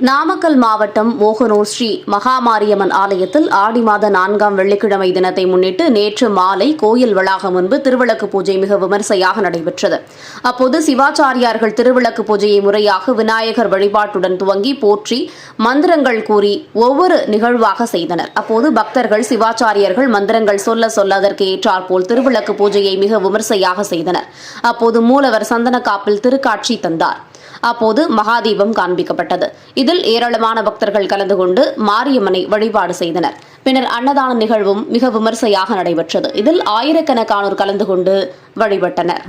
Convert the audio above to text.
நாமக்கல் மாவட்டம் மோகனூர் ஸ்ரீ மகாமாரியம்மன் ஆலயத்தில் ஆடி மாத 4ஆம் வெள்ளிக்கிழமை தினத்தை முன்னிட்டு நேற்று மாலை கோயில் வளாகம் முன்பு திருவிளக்கு பூஜை மிக விமர்சையாக நடைபெற்றது. அப்போது சிவாச்சாரியார்கள் திருவிளக்கு பூஜையை முறையாக விநாயகர் வழிபாட்டுடன் துவங்கி போற்றி மந்திரங்கள் கூறி ஒவ்வொரு நிகழ்வாக செய்தனர். அப்போது பக்தர்கள் சிவாச்சாரியர்கள் மந்திரங்கள் சொல்ல அதற்கு ஏற்றாற்போல் திருவிளக்கு பூஜையை மிக விமர்சையாக செய்தனர். அப்போது மூலவர் சந்தன காப்பில் திருக்காட்சி தந்தார். அப்போது மகாதீபம் காண்பிக்கப்பட்டது. இதில் ஏராளமான பக்தர்கள் கலந்து கொண்டு மாரியம்மனை வழிபாடு செய்தனர். பின்னர் அன்னதான நிகழ்வும் மிக விமர்சையாக நடைபெற்றது. இதில் ஆயிரக்கணக்கானோர் கலந்து கொண்டு வழிபட்டனர்.